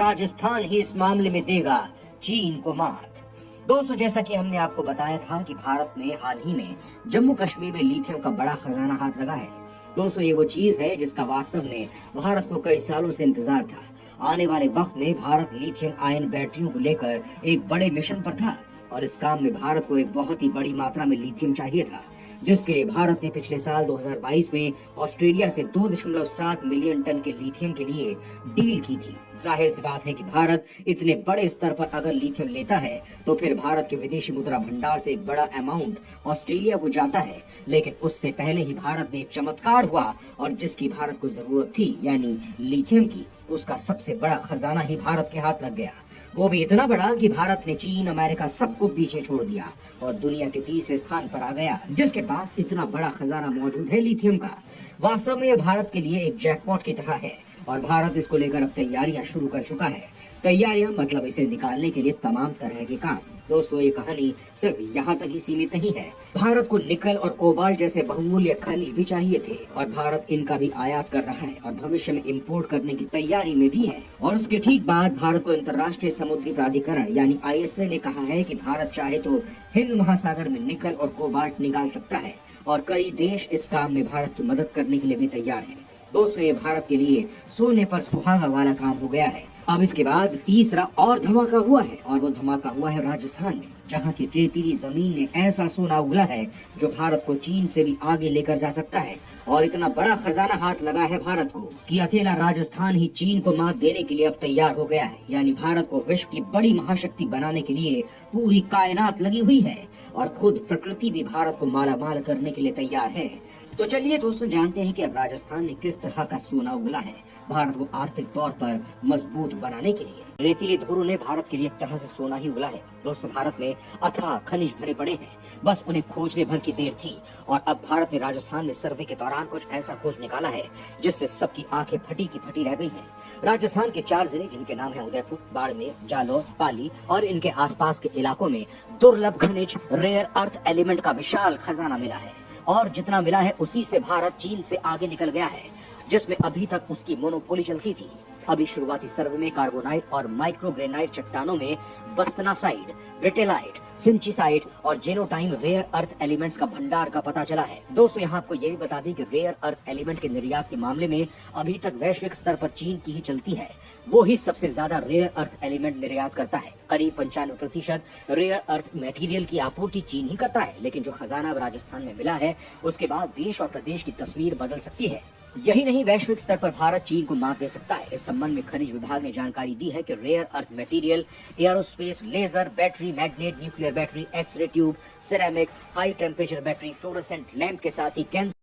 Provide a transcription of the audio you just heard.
राजस्थान ही इस मामले में देगा चीन को मात। दोस्तों, जैसा कि हमने आपको बताया था कि भारत ने हाल ही में जम्मू कश्मीर में लिथियम का बड़ा खजाना हाथ लगा है। दोस्तों, ये वो चीज है जिसका वास्तव में भारत को कई सालों से इंतजार था। आने वाले वक्त में भारत लिथियम आयन बैटरियों को लेकर एक बड़े मिशन पर था और इस काम में भारत को एक बहुत ही बड़ी मात्रा में लिथियम चाहिए था, जिसके लिए भारत ने पिछले साल 2022 में ऑस्ट्रेलिया से 2.7 मिलियन टन के लिथियम के लिए डील की थी। जाहिर सी बात है कि भारत इतने बड़े स्तर पर अगर लिथियम लेता है तो फिर भारत के विदेशी मुद्रा भंडार से एक बड़ा अमाउंट ऑस्ट्रेलिया को जाता है। लेकिन उससे पहले ही भारत में एक चमत्कार हुआ और जिसकी भारत को जरूरत थी, यानी लिथियम की, उसका सबसे बड़ा खजाना ही भारत के हाथ लग गया। वो भी इतना बड़ा कि भारत ने चीन, अमेरिका सबको पीछे छोड़ दिया और दुनिया के तीसरे स्थान पर आ गया, जिसके पास इतना बड़ा खजाना मौजूद है लिथियम का। वास्तव में ये भारत के लिए एक जैकपॉट की तरह है और भारत इसको लेकर अब तैयारियां शुरू कर चुका है। तैयारियां मतलब इसे निकालने के लिए तमाम तरह के काम। दोस्तों, ये कहानी सिर्फ यहाँ तक ही सीमित नहीं है। भारत को निकल और कोबाल्ट जैसे बहुमूल्य खनिज भी चाहिए थे और भारत इनका भी आयात कर रहा है और भविष्य में इंपोर्ट करने की तैयारी में भी है। और उसके ठीक बाद भारत को अंतर्राष्ट्रीय समुद्री प्राधिकरण यानी ISA ने कहा है कि भारत चाहे तो हिंद महासागर में निकल और कोबाल्ट निकाल सकता है और कई देश इस काम में भारत की मदद करने के लिए भी तैयार है। दोस्तों, ये भारत के लिए सोने पर सुहागा वाला काम हो गया है। अब इसके बाद तीसरा और धमाका हुआ है और वो धमाका हुआ है राजस्थान में, जहाँ की रेतीली जमीन ने ऐसा सोना उगला है जो भारत को चीन से भी आगे लेकर जा सकता है। और इतना बड़ा खजाना हाथ लगा है भारत को कि अकेला राजस्थान ही चीन को मात देने के लिए अब तैयार हो गया है। यानी भारत को विश्व की बड़ी महाशक्ति बनाने के लिए पूरी कायनात लगी हुई है और खुद प्रकृति भी भारत को माला माल करने के लिए तैयार है। तो चलिए दोस्तों, जानते हैं कि अब राजस्थान ने किस तरह का सोना उगला है भारत को आर्थिक तौर पर मजबूत बनाने के लिए। रेतीली धुरों ने भारत के लिए एक तरह से सोना ही उगला है। दोस्तों, भारत में अथाह खनिज भरे पड़े हैं, बस उन्हें खोजने भर की देर थी। और अब भारत ने राजस्थान में सर्वे के दौरान कुछ ऐसा खोज निकाला है जिससे सबकी आंखें फटी की फटी रह गई हैं। राजस्थान के 4 जिले, जिनके नाम है उदयपुर, बाड़मेर, जालौर, पाली और इनके आसपास के इलाकों में दुर्लभ खनिज रेयर अर्थ एलिमेंट का विशाल खजाना मिला है। और जितना मिला है उसी से भारत चीन से आगे निकल गया है, जिसमें अभी तक उसकी मोनोपोली चलती थी। अभी शुरुआती सर्वे में कार्बोनाइट और माइक्रोग्रेनाइट चट्टानों में बस्तनासाइड, ब्रिटेलाइट, सिंचिसाइड और जेनोटाइम रेयर अर्थ एलिमेंट्स का भंडार का पता चला है। दोस्तों, यहाँ आपको ये भी बता दें कि रेयर अर्थ एलिमेंट के निर्यात के मामले में अभी तक वैश्विक स्तर पर चीन की ही चलती है। वो ही सबसे ज्यादा रेयर अर्थ एलिमेंट निर्यात करता है। करीब 95% रेयर अर्थ मटेरियल की आपूर्ति चीन ही करता है। लेकिन जो खजाना अब राजस्थान में मिला है, उसके बाद देश और प्रदेश की तस्वीर बदल सकती है। यही नहीं, वैश्विक स्तर पर भारत चीन को मात दे सकता है। इस संबंध में खनिज विभाग ने जानकारी दी है कि rare earth material aerospace, laser, battery, magnet, nuclear battery, X ray tube, ceramic, high temperature battery, fluorescent lamp के साथ ही कैंसर